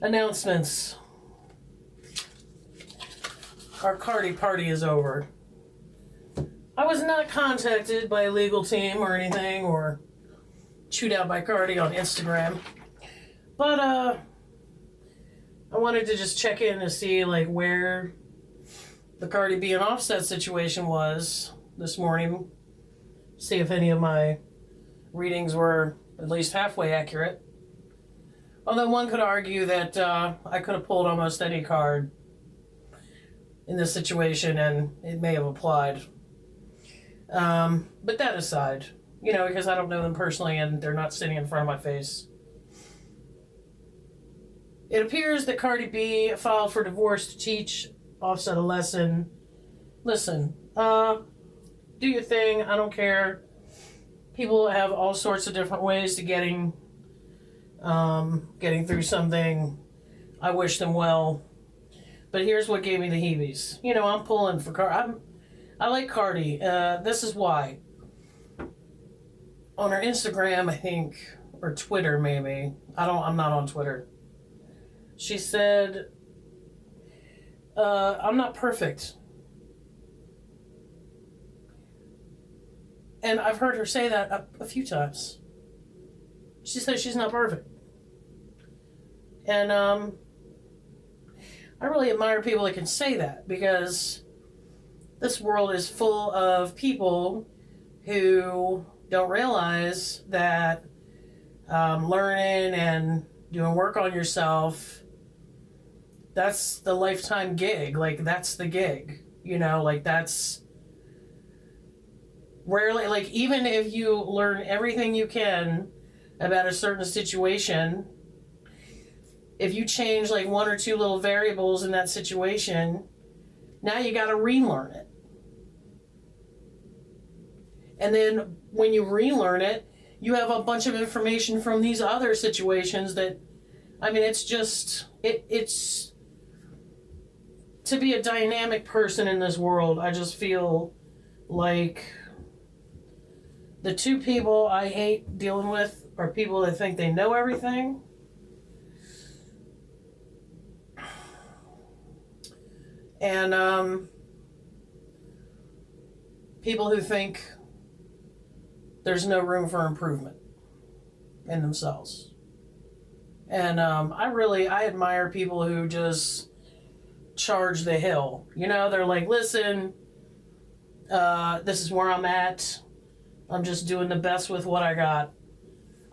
Announcements. Our Cardi Party is over. I was not contacted by a legal team or anything, or chewed out by Cardi on Instagram. But, I wanted to just check in to see, like, where the Cardi B and Offset situation was this morning. See if any of my readings were at least halfway accurate. Although one could argue that I could have pulled almost any card in this situation and it may have applied. But that aside, you know, because I don't know them personally and they're not sitting in front of my face. It appears that Cardi B filed for divorce to teach Offset a lesson. Listen, do your thing. I don't care. People have all sorts of different ways to getting through something. I wish them well. But here's what gave me the heebies. You know, I'm pulling for Cardi. I like Cardi. This is why. On her Instagram, I think, or Twitter maybe. I'm not on Twitter. She said, I'm not perfect. And I've heard her say that a few times. She says she's not perfect. And I really admire people that can say that, because this world is full of people who don't realize that learning and doing work on yourself, that's the lifetime gig. Like, that's the gig. You know, like, that's rarely, like, even if you learn everything you can about a certain situation, if you change like one or two little variables in that situation, now you got to relearn it. And then when you relearn it, you have a bunch of information from these other situations that, I mean, it's just, it's to be a dynamic person in this world. I just feel like the two people I hate dealing with are people that think they know everything. And people who think there's no room for improvement in themselves. And I admire people who just charge the hill. You know, they're like, listen, this is where I'm at. I'm just doing the best with what I got.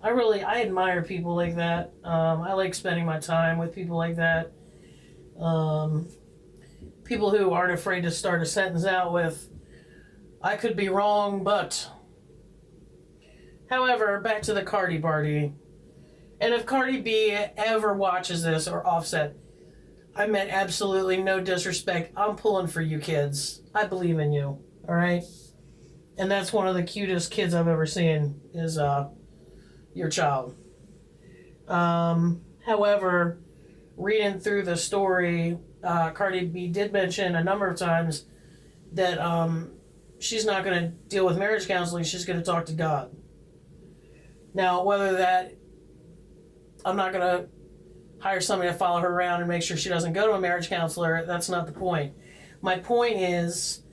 I admire people like that. I like spending my time with people like that. People who aren't afraid to start a sentence out with, I could be wrong, but. However, back to the Cardi Party. And if Cardi B ever watches this, or Offset, I meant absolutely no disrespect. I'm pulling for you kids. I believe in you, all right? And that's one of the cutest kids I've ever seen is your child. However, reading through the story, Cardi B did mention a number of times that she's not going to deal with marriage counseling. She's going to talk to God. Now, whether that, I'm not going to hire somebody to follow her around and make sure she doesn't go to a marriage counselor. That's not the point. My point is,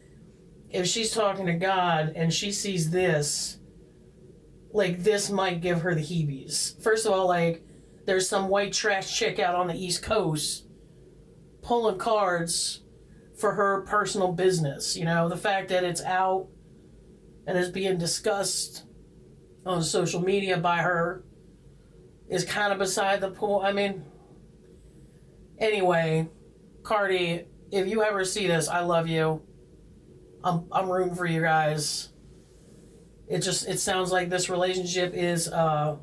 if she's talking to God and she sees this, like, this might give her the heebies. First of all, like, there's some white trash chick out on the East Coast pulling cards for her personal business. You know, the fact that it's out and is being discussed on social media by her is kind of beside the point. I mean, anyway, Cardi, if you ever see this, I love you. I'm rooting for you guys. It sounds like this relationship is a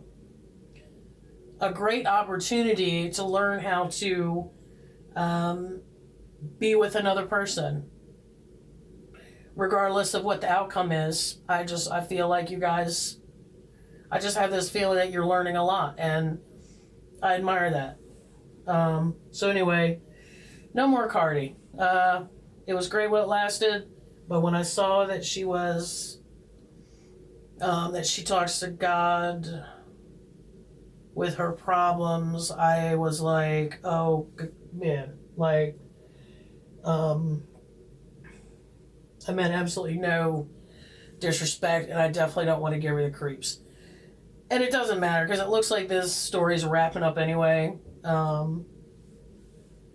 great opportunity to learn how to be with another person, regardless of what the outcome is. I feel like you guys, I just have this feeling that you're learning a lot, and I admire that. So anyway, no more Cardi. It was great while it lasted, but when I saw that she was, that she talks to God, with her problems, I was like, oh man, like, I meant absolutely no disrespect, and I definitely don't want to give her the creeps. And it doesn't matter because it looks like this story's wrapping up anyway.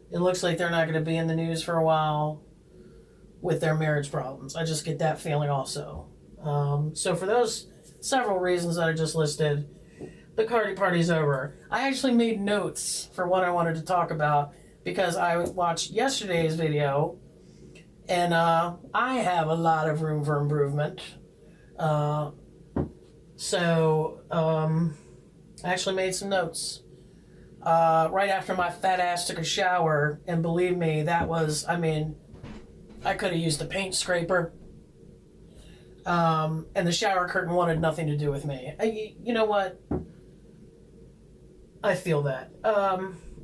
It looks like they're not going to be in the news for a while with their marriage problems. I just get that feeling also. So for those several reasons that I just listed, the Cardi Party's over. I actually made notes for what I wanted to talk about because I watched yesterday's video, and I have a lot of room for improvement. So I actually made some notes right after my fat ass took a shower, and believe me, that was, I mean, I could have used a paint scraper. And the shower curtain wanted nothing to do with me. You know what? I feel that.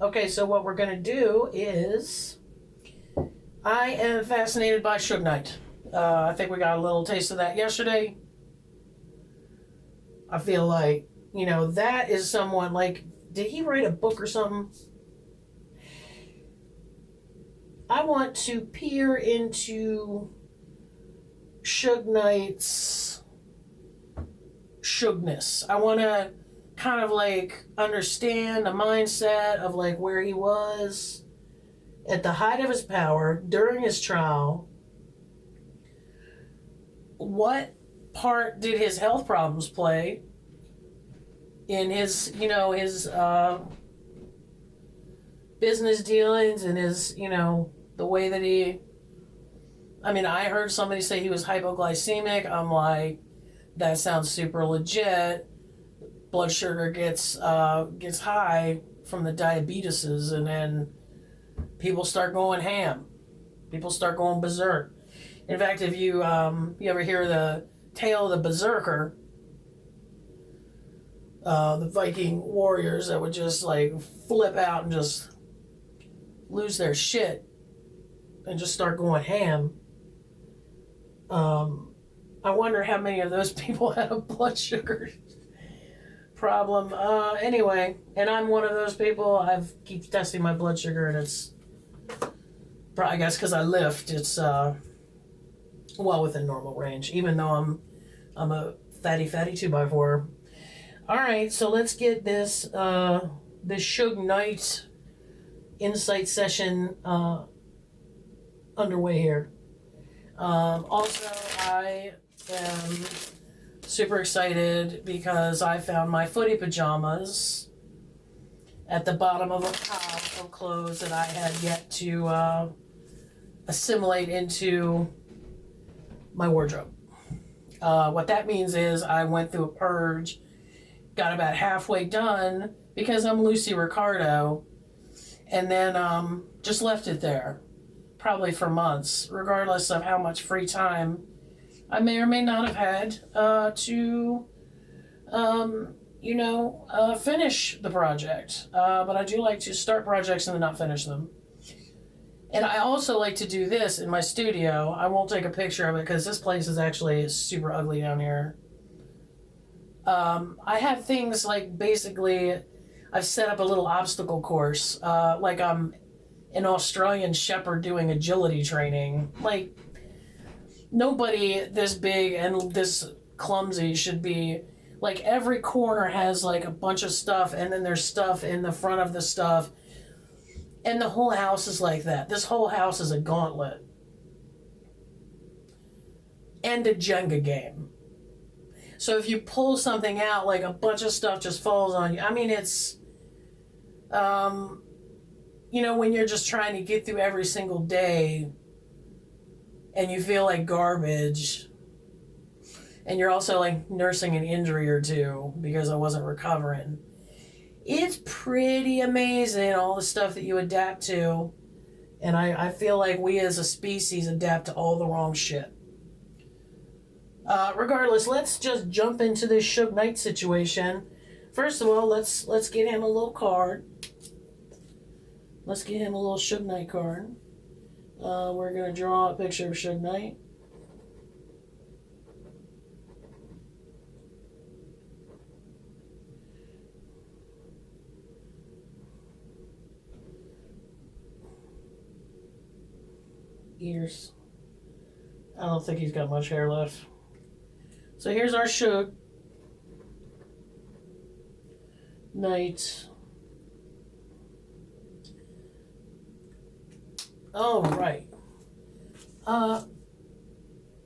Okay, so what we're going to do is, I am fascinated by Suge Knight. I think we got a little taste of that yesterday. I feel like, you know, that is someone, like, did he write a book or something? I want to peer into Suge Knight's Sugeness. I want to kind of like understand the mindset of like where he was at the height of his power during his trial. What part did his health problems play in his, you know, his business dealings and his, you know, the way that he, I mean, I heard somebody say he was hypoglycemic. I'm like, that sounds super legit. Blood sugar gets high from the diabeteses, and then people start going ham. People start going berserk. In fact, if you ever hear the tale of the berserker, the Viking warriors that would just like flip out and just lose their shit and just start going ham. I wonder how many of those people had a blood sugar problem. Anyway, and I'm one of those people. I keep testing my blood sugar, and it's, I guess because I lift, it's well within normal range, even though I'm a fatty 2x4. All right, so let's get this Suge Knight insight session underway here. Also, I am super excited because I found my Footie pajamas at the bottom of a pile of clothes that I had yet to assimilate into my wardrobe. What that means is I went through a purge, got about halfway done because I'm Lucy Ricardo, and then just left it there, probably for months, regardless of how much free time I may or may not have had to, finish the project. But I do like to start projects and then not finish them. And I also like to do this in my studio. I won't take a picture of it because this place is actually super ugly down here. I have things like, basically, I've set up a little obstacle course, like I'm an Australian shepherd doing agility training. Like, nobody this big and this clumsy should be, like, every corner has like a bunch of stuff, and then there's stuff in the front of the stuff, and the whole house is like that. This whole house is a gauntlet and a Jenga game. So if you pull something out, like a bunch of stuff just falls on you. I mean, it's when you're just trying to get through every single day and you feel like garbage, and you're also like nursing an injury or two because I wasn't recovering. It's pretty amazing, all the stuff that you adapt to. And I feel like we as a species adapt to all the wrong shit. Regardless, let's just jump into this Suge Knight situation. First of all, let's get him a little card. Let's get him a little Suge Knight card. We're going to draw a picture of Suge Knight. ears. I don't think he's got much hair left. So here's our Suge Knight. Oh, right.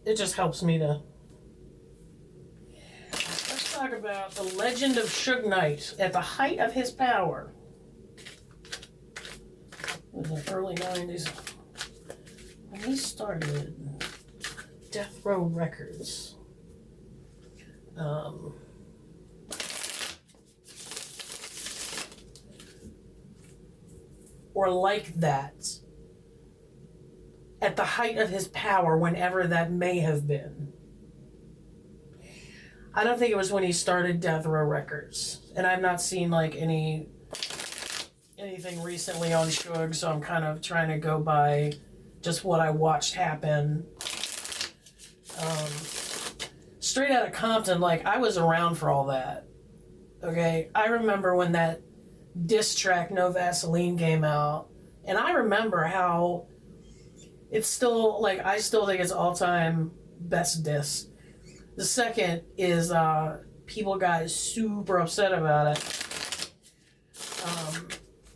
It just helps me to... Let's talk about the legend of Suge Knight at the height of his power. In the early 90s. When he started Death Row Records. Or like that. At the height of his power, whenever that may have been. I don't think it was when he started Death Row Records. And I've not seen like anything recently on Suge, so I'm kind of trying to go by just what I watched happen. Straight out of Compton, like, I was around for all that. Okay? I remember when that diss track, No Vaseline, came out. And I remember how it's still, like, I still think it's all-time best diss. The second is, people got super upset about it.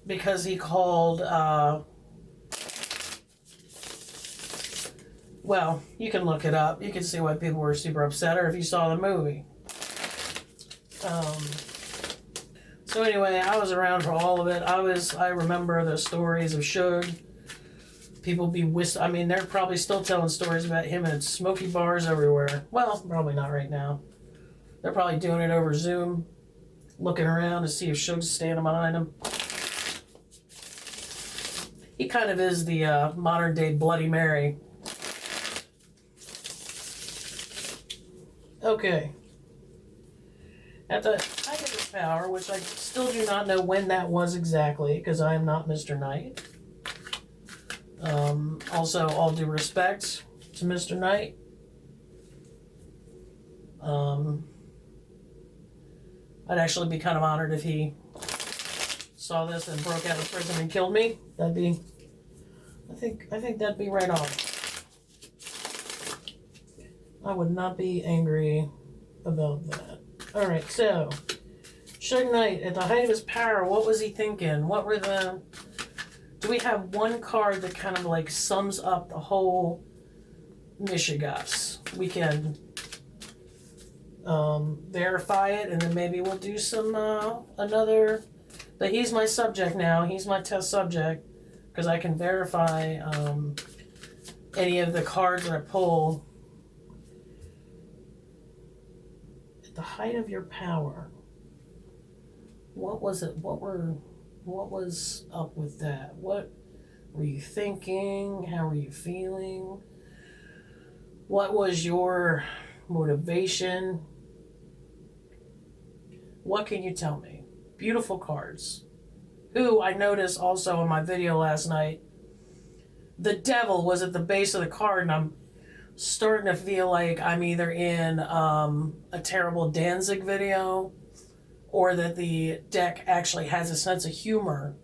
Because he called, well, you can look it up. You can see why people were super upset, or if you saw the movie. So anyway, I was around for all of it. I remember the stories of Suge. People be I mean, they're probably still telling stories about him at smoky bars everywhere. Well, probably not right now. They're probably doing it over Zoom, looking around to see if Suge's standing behind him. He kind of is the modern day Bloody Mary. Okay. At the height of his power, which I still do not know when that was exactly, because I am not Mr. Knight. Also, all due respect to Mr. Knight. I'd actually be kind of honored if he saw this and broke out of prison and killed me. That'd be, I think that'd be right on. I would not be angry about that. All right, so Suge Knight at the height of his power. What was he thinking? What were the? Do we have one card that kind of like sums up the whole Michigas? We can verify it, and then maybe we'll do some another. But he's my subject now. He's my test subject because I can verify any of the cards that I pull. At the height of your power. What was it? What was up with that? What were you thinking? How were you feeling? What was your motivation? What can you tell me? Beautiful cards. Who I noticed also in my video last night, the devil was at the base of the card, and I'm starting to feel like I'm either in a terrible Danzig video or that the deck actually has a sense of humor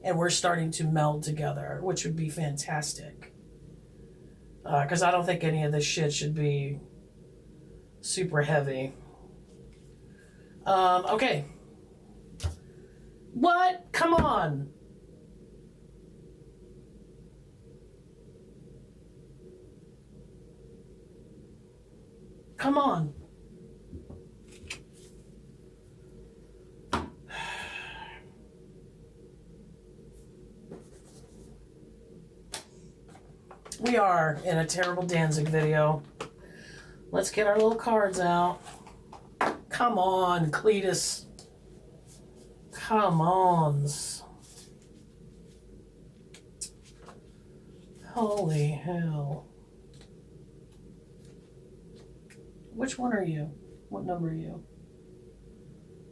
and we're starting to meld together, which would be fantastic. Because I don't think any of this shit should be super heavy. Okay. What? Come on. Come on. We are in a terrible Danzig video. Let's get our little cards out. Come on, Cletus. Come on. Holy hell. Which one are you? What number are you?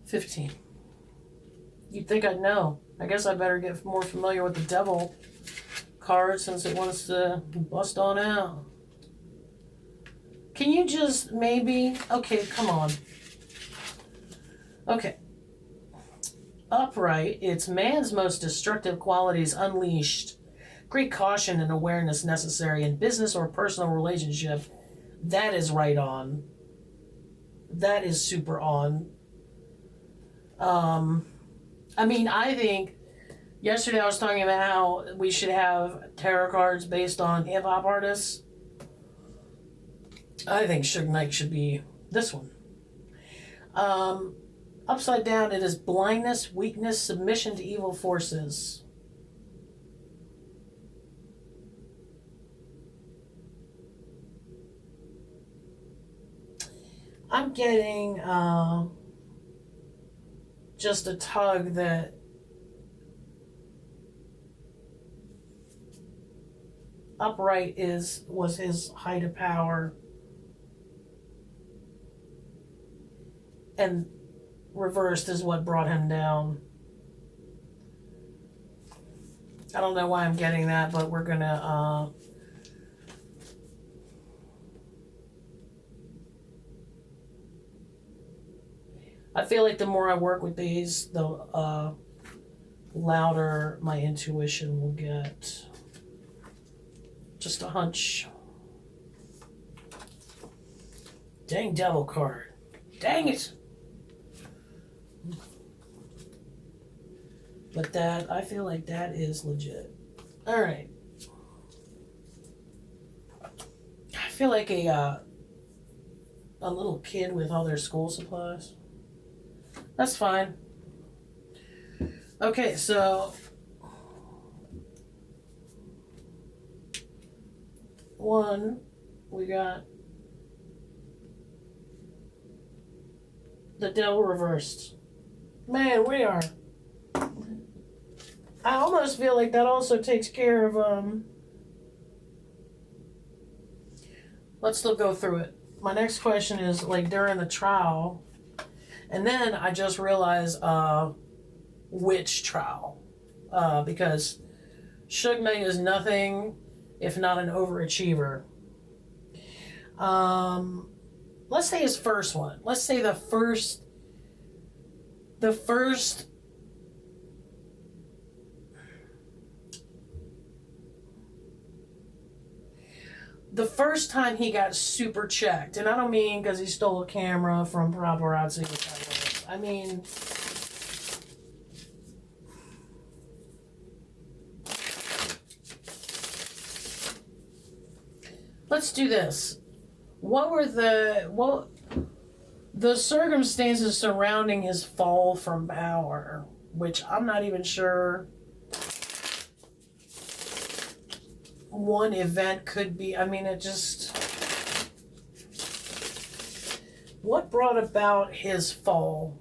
15. You'd think I'd know. I guess I better get more familiar with the devil card since it wants to bust on out. Can you just maybe... Okay, come on. Okay. Upright, it's man's most destructive qualities unleashed Great caution and awareness necessary in business or personal relationship. That is right on. That is super on. I mean, I think yesterday I was talking about how we should have tarot cards based on hip hop artists. I think Suge Knight should be this one. Upside down, it is blindness, weakness, submission to evil forces. I'm getting just a tug that upright was his height of power, and reversed is what brought him down. I don't know why I'm getting that, but we're gonna I feel like the more I work with these, the louder my intuition will get. Just a hunch. Dang devil card. Dang it! But that, I feel like that is legit. Alright. I feel like a little kid with all their school supplies. That's fine. Okay, so one, we got the devil reversed. Man, we are. I almost feel like that also takes care of let's still go through it. My next question is like during the trial, and then I just realized which trial, because Suge Knight is nothing if not an overachiever. Let's say his first one. Let's say the first time he got super checked, and I don't mean because he stole a camera from paparazzi. I mean, let's do this. What were the circumstances surrounding his fall from power, which I'm not even sure one event could be. I mean, it just... What brought about his fall?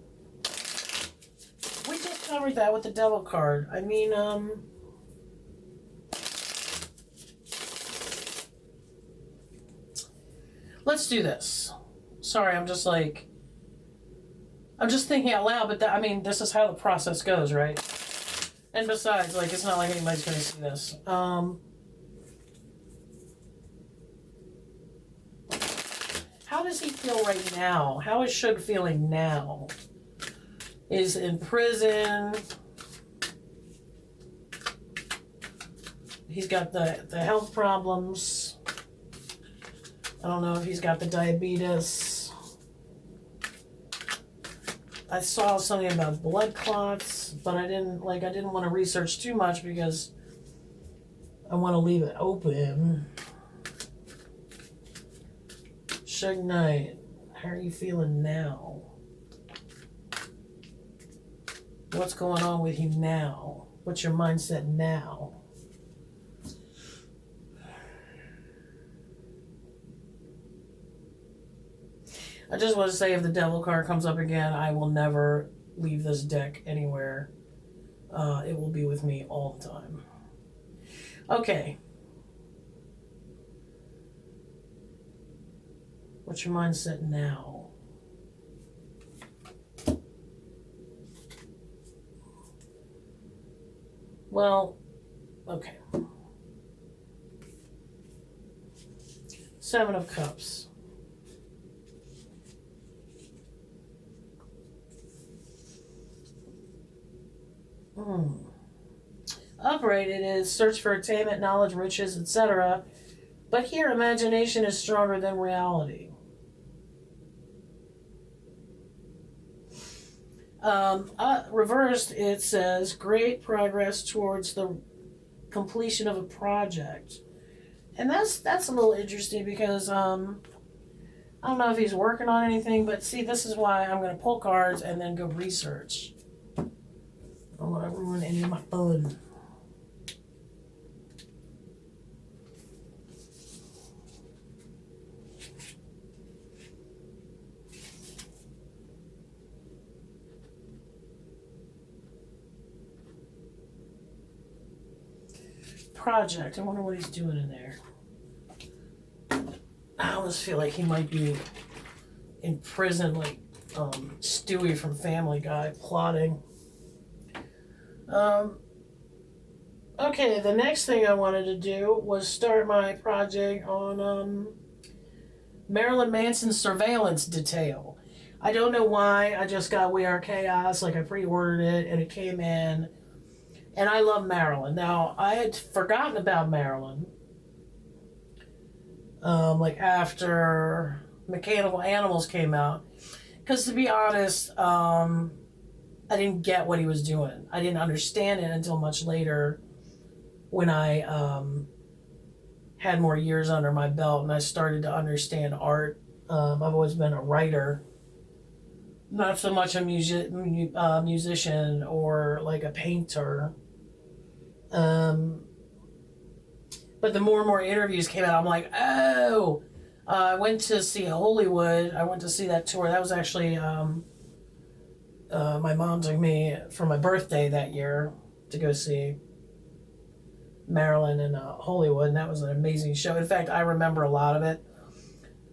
We just covered that with the devil card. I mean, let's do this. Sorry, I'm just thinking out loud, but I mean, this is how the process goes, right? And besides, like, it's not like anybody's going to see this. How does he feel right now? How is Suge feeling now? Is in prison. He's got the health problems. I don't know if he's got the diabetes. I saw something about blood clots, but I didn't want to research too much because I want to leave it open. Suge Knight, how are you feeling now? What's going on with you now? What's your mindset now? I just want to say if the devil card comes up again, I will never leave this deck anywhere. It will be with me all the time. Okay. What's your mindset now? Well, okay. Seven of Cups. upright. It is search for attainment, knowledge, riches, etc. But here, imagination is stronger than reality. Reversed, it says great progress towards the completion of a project. And that's a little interesting because I don't know if he's working on anything, but see, this is why I'm going to pull cards and then go research. I don't want to ruin any of my fun. Project. I wonder what he's doing in there. I almost feel like he might be in prison, like Stewie from Family Guy, plotting. Okay, the next thing I wanted to do was start my project on Marilyn Manson's surveillance detail. I don't know why. I just got We Are Chaos, like I pre-ordered it, and it came in. And I love Marilyn. Now, I had forgotten about Marilyn. Like after Mechanical Animals came out. Because to be honest, I didn't get what he was doing. I didn't understand it until much later when I had more years under my belt and I started to understand art. I've always been a writer. Not so much a musician or like a painter. But the more and more interviews came out, I'm like, oh, I went to see Hollywood. I went to see that tour. That was actually, my mom took me for my birthday that year to go see Marilyn in Hollywood, and that was an amazing show. In fact, I remember a lot of it.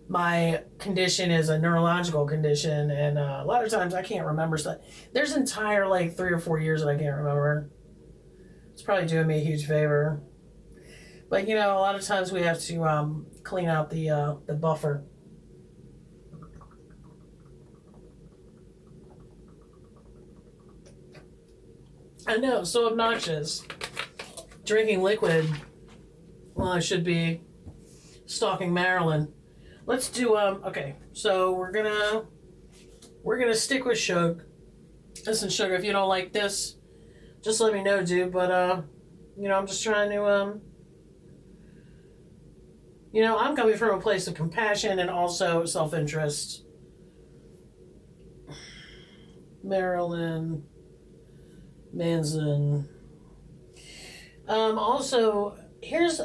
My condition is a neurological condition, and a lot of times I can't remember stuff. There's entire, like, 3 or 4 years that I can't remember. It's probably doing me a huge favor. But, you know, a lot of times we have to clean out the buffer. I know, so obnoxious. Drinking liquid. Well, I should be stalking Marilyn. Let's do, okay, so we're gonna stick with Suge. Listen, Sugar, if you don't like this, just let me know, dude. But, you know, I'm just trying to, you know, I'm coming from a place of compassion and also self-interest. Marilyn Manson. Also, here's,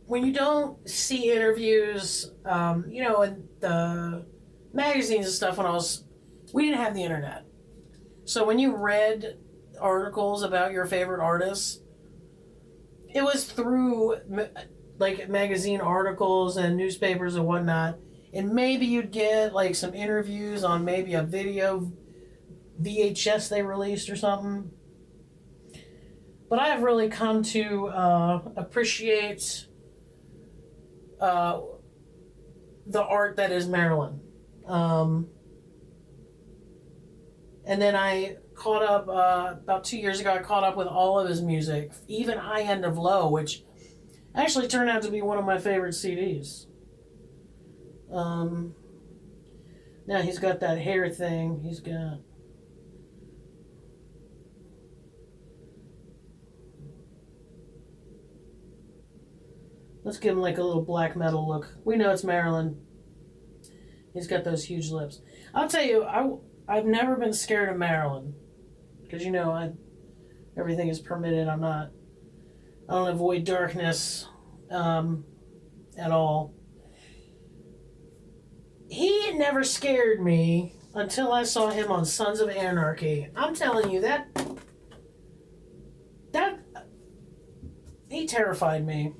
when you don't see interviews, you know, in the magazines and stuff we didn't have the internet. So when you read articles about your favorite artists, it was through like magazine articles and newspapers and whatnot. And maybe you'd get like some interviews on maybe a video VHS they released or something. But I have really come to appreciate the art that is Marilyn. And then I caught up, about 2 years ago, I caught up with all of his music, even High End of Low, which actually turned out to be one of my favorite CDs. Now he's got that hair thing. He's got... Let's give him like a little black metal look. We know it's Marilyn. He's got those huge lips. I'll tell you, I've never been scared of Marilyn. Because, you know, everything is permitted. I don't avoid darkness at all. He never scared me until I saw him on Sons of Anarchy. I'm telling you, that he terrified me.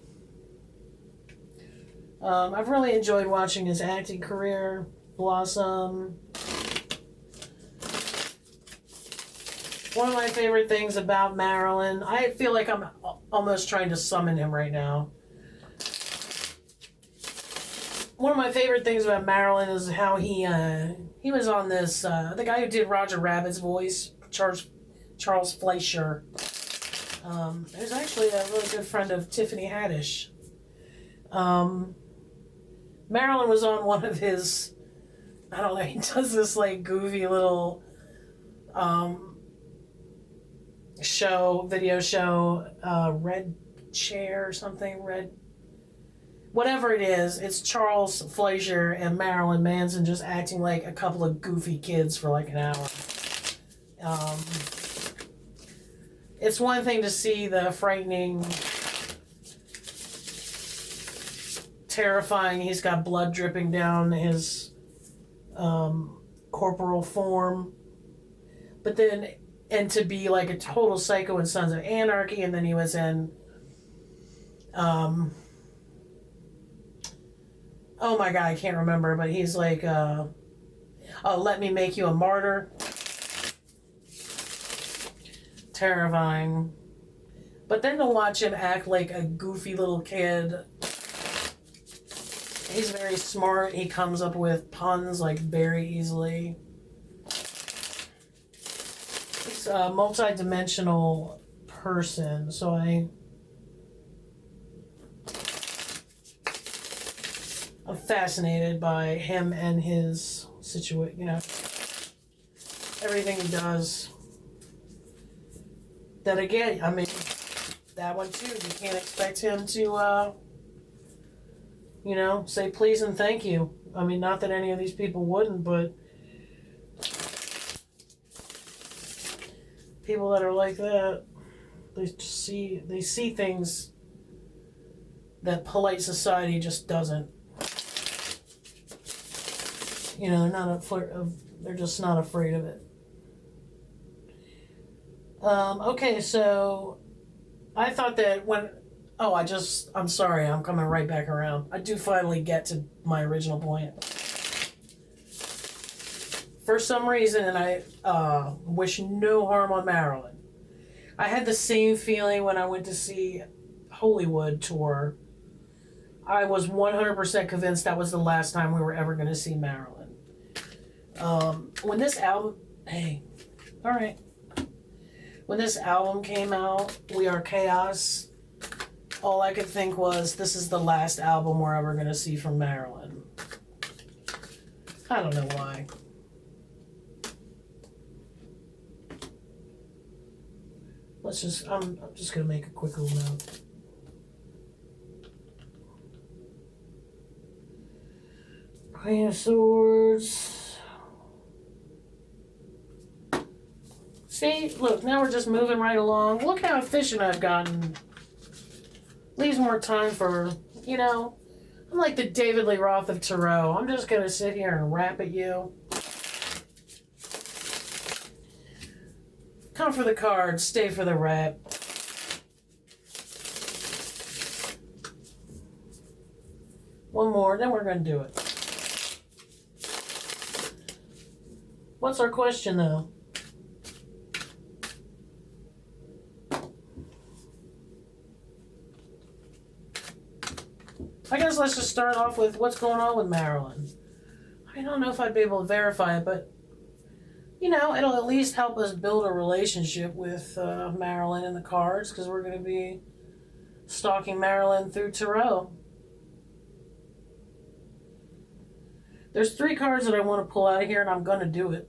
I've really enjoyed watching his acting career blossom. One of my favorite things about Marilyn, I feel like I'm almost trying to summon him right now. One of my favorite things about Marilyn is how he was on this, the guy who did Roger Rabbit's voice, Charles Charles Fleischer. Who's actually a really good friend of Tiffany Haddish. Marilyn was on one of his, I don't know, he does this like goofy little video show, Red Chair or something, whatever it is. It's Charles Fleischer and Marilyn Manson just acting like a couple of goofy kids for like an hour. It's one thing to see the frightening, terrifying, he's got blood dripping down his corporal form, but then, and to be like a total psycho in Sons of Anarchy, and then he was in oh my god, I can't remember, but he's like Let Me Make You a Martyr. Terrifying. But then to watch him act like a goofy little kid, he's very smart. He comes up with puns like very easily. He's a multi-dimensional person, so I'm fascinated by him and his situation, you know, everything he does. Then again, I mean, that one too, you can't expect him to, you know, say please and thank you. I mean, not that any of these people wouldn't, but people that are like that, they see things that polite society just doesn't. You know, they're just not afraid of it. Okay, so I thought that I'm sorry, I'm coming right back around. I do finally get to my original point. For some reason, and I wish no harm on Marilyn, I had the same feeling when I went to see Hollywood tour. I was 100% convinced that was the last time we were ever going to see Marilyn. When this album... Hey, all right. When this album came out, We Are Chaos, all I could think was, this is the last album we're ever going to see from Marilyn. I don't know why. I'm just going to make a quick little note. Queen of Swords. See, look, now we're just moving right along. Look how efficient I've gotten. Leaves more time for, you know, I'm like the David Lee Roth of Tarot. I'm just going to sit here and rap at you. Come for the cards, stay for the rap. One more, then we're going to do it. What's our question, though? I guess let's just start off with what's going on with Marilyn. I don't know if I'd be able to verify it, but, you know, it'll at least help us build a relationship with Marilyn and the cards, because we're going to be stalking Marilyn through tarot. There's 3 cards that I want to pull out of here, and I'm going to do it.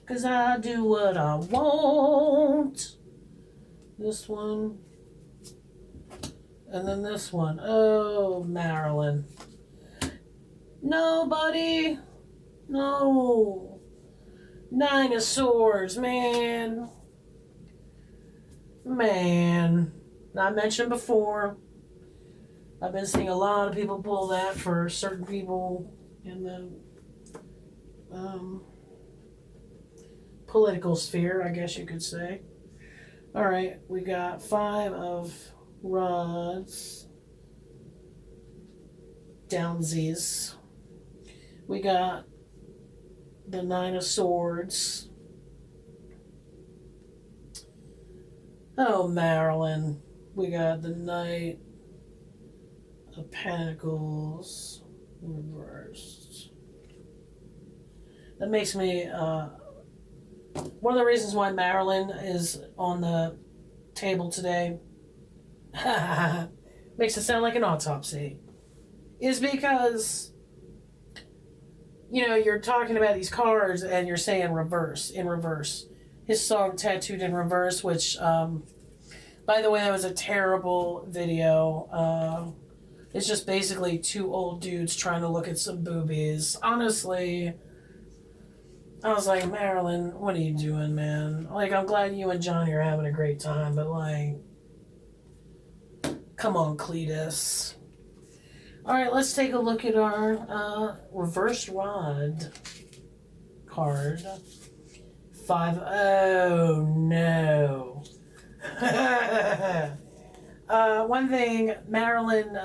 Because I do what I want. This one. And then this one. Oh, Marilyn. Nobody. No. 9 of Swords, man. Man. I mentioned before, I've been seeing a lot of people pull that for certain people in the political sphere, I guess you could say. All right, we got 5 of Rods. Downsies. We got the 9 of Swords. Oh, Marilyn. We got the Knight of Pentacles reversed. That makes me One of the reasons why Marilyn is on the table today makes it sound like an autopsy is because, you know, you're talking about these cards and you're saying reverse, in reverse. His song Tattooed in Reverse, which, by the way, that was a terrible video. It's just basically two old dudes trying to look at some boobies. Honestly, I was like, Marilyn, what are you doing, man? Like, I'm glad you and Johnny are having a great time, but, like, come on, Cletus. All right, let's take a look at our reverse rod card. 5. Oh, no. One thing, Marilyn,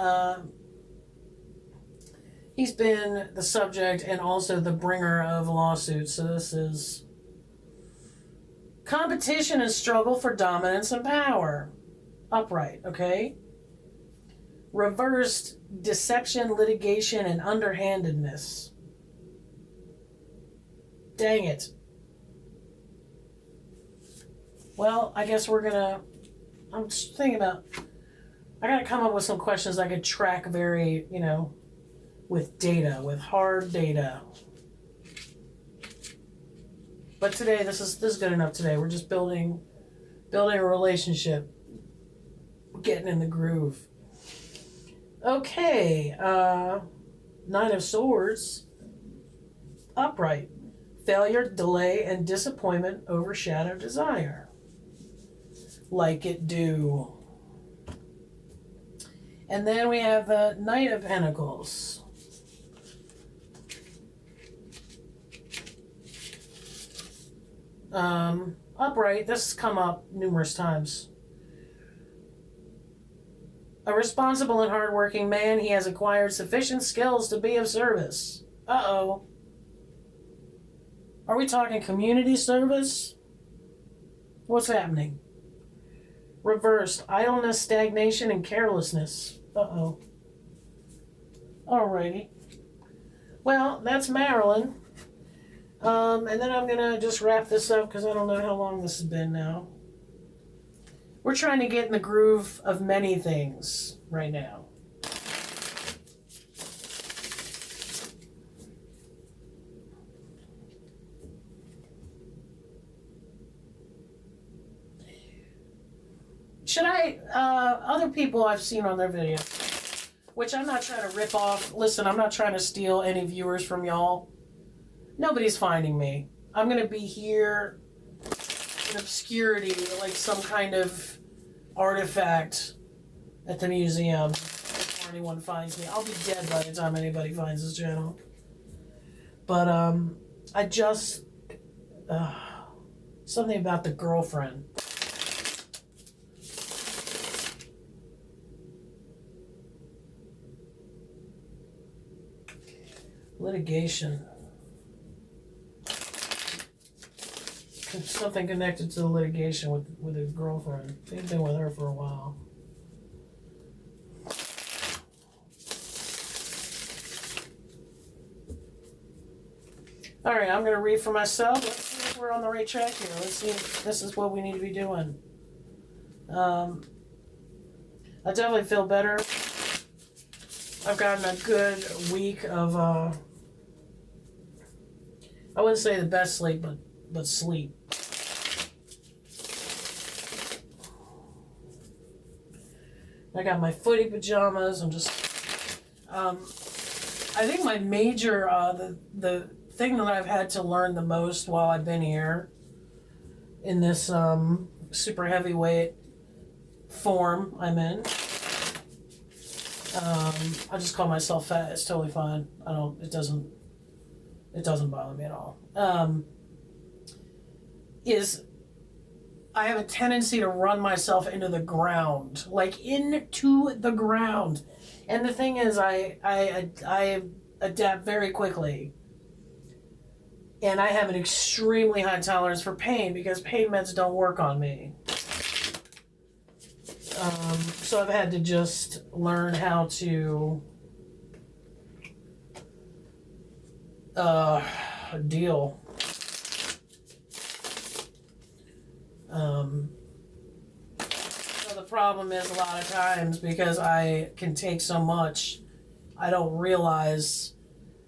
he's been the subject and also the bringer of lawsuits. So this is competition and struggle for dominance and power. Upright, okay? Reversed, deception, litigation, and underhandedness. Dang it. Well, I guess we're gonna... I'm just thinking about... I gotta come up with some questions I could track very, you know, with data, with hard data. But today, this is good enough today. We're just building a relationship. Getting in the groove. Okay, 9 of Swords. Upright. Failure, delay, and disappointment overshadow desire. Like it do. And then we have the Knight of Pentacles. Upright, this has come up numerous times. A responsible and hardworking man, he has acquired sufficient skills to be of service. Uh-oh. Are we talking community service? What's happening? Reversed, idleness, stagnation, and carelessness. Uh-oh. Alrighty. Well, that's Marilyn. And then I'm going to just wrap this up because I don't know how long this has been now. We're trying to get in the groove of many things right now. Should I, other people I've seen on their videos, which I'm not trying to rip off. Listen, I'm not trying to steal any viewers from y'all. Nobody's finding me. I'm going to be here in obscurity, like some kind of artifact at the museum before anyone finds me. I'll be dead by the time anybody finds this channel. But, I just, something about the girlfriend. Litigation. Something connected to the litigation with his girlfriend. He's been with her for a while. Alright, I'm going to read for myself. Let's see if we're on the right track here. Let's see if this is what we need to be doing. I definitely feel better. I've gotten a good week of, I wouldn't say the best sleep, but sleep. I got my Footie pajamas. I'm just, I think my major, the thing that I've had to learn the most while I've been here in this super heavyweight form I'm in. I just call myself fat. It's totally fine. It doesn't bother me at all. I have a tendency to run myself into the ground, like into the ground. And the thing is, I adapt very quickly. And I have an extremely high tolerance for pain because pain meds don't work on me. So I've had to just learn how to deal. So the problem is a lot of times because I can take so much, I don't realize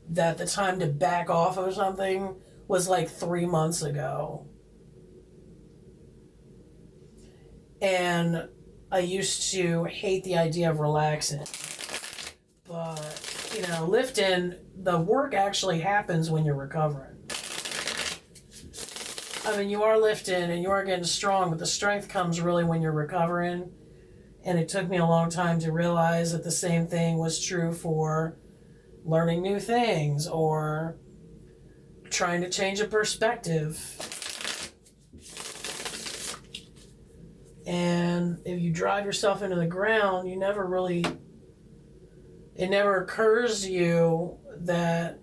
that the time to back off of something was like 3 months ago. And I used to hate the idea of relaxing. But, lifting, the work actually happens when you're recovering. I mean, you are lifting and you are getting strong, but the strength comes really when you're recovering. And it took me a long time to realize that the same thing was true for learning new things or trying to change a perspective. And if you drive yourself into the ground, it never occurs to you that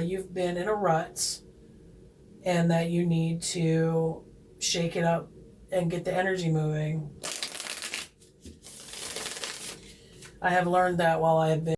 you've been in a rut and that you need to shake it up and get the energy moving. I have learned that while I have been